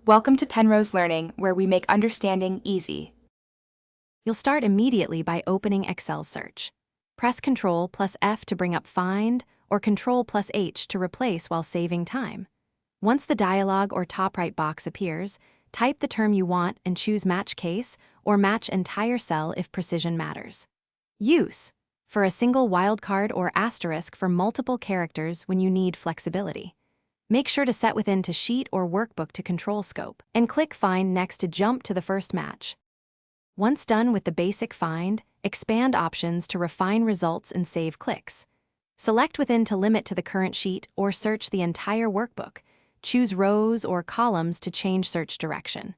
Welcome to Penrose Learning, where we make understanding easy. You'll start immediately by opening Excel Search. Press Ctrl plus F to bring up Find, or Ctrl plus H to replace while saving time. Once the dialog or top right box appears, type the term you want and choose Match Case or Match Entire Cell if precision matters. Use for a single wildcard or asterisk for multiple characters when you need flexibility. Make sure to set within to Sheet or Workbook to control scope, and click Find next to jump to the first match. Once done with the basic find, expand options to refine results and save clicks. Select within to limit to the current sheet or search the entire workbook. Choose rows or columns to change search direction.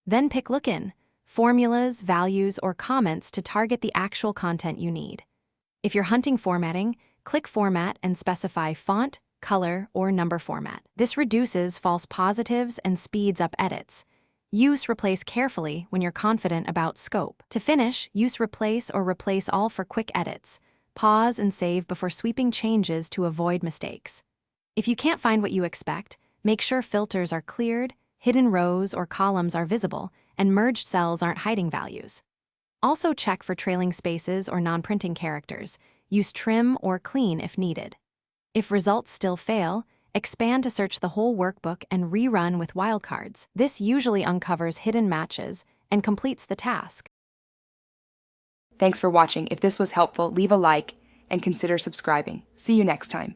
Then pick Look In, formulas, values, or comments to target the actual content you need. If you're hunting formatting, click Format and specify font, color, or number format. This reduces false positives and speeds up edits. Use Replace carefully when you're confident about scope. To finish, use Replace or Replace All for quick edits. Pause and save before sweeping changes to avoid mistakes. If you can't find what you expect, make sure filters are cleared, hidden rows or columns are visible, and merged cells aren't hiding values. Also check for trailing spaces or non-printing characters. Use Trim or Clean if needed. If results still fail, expand to search the whole workbook and rerun with wildcards. This usually uncovers hidden matches and completes the task. Thanks for watching. If this was helpful, leave a like and consider subscribing. See you next time.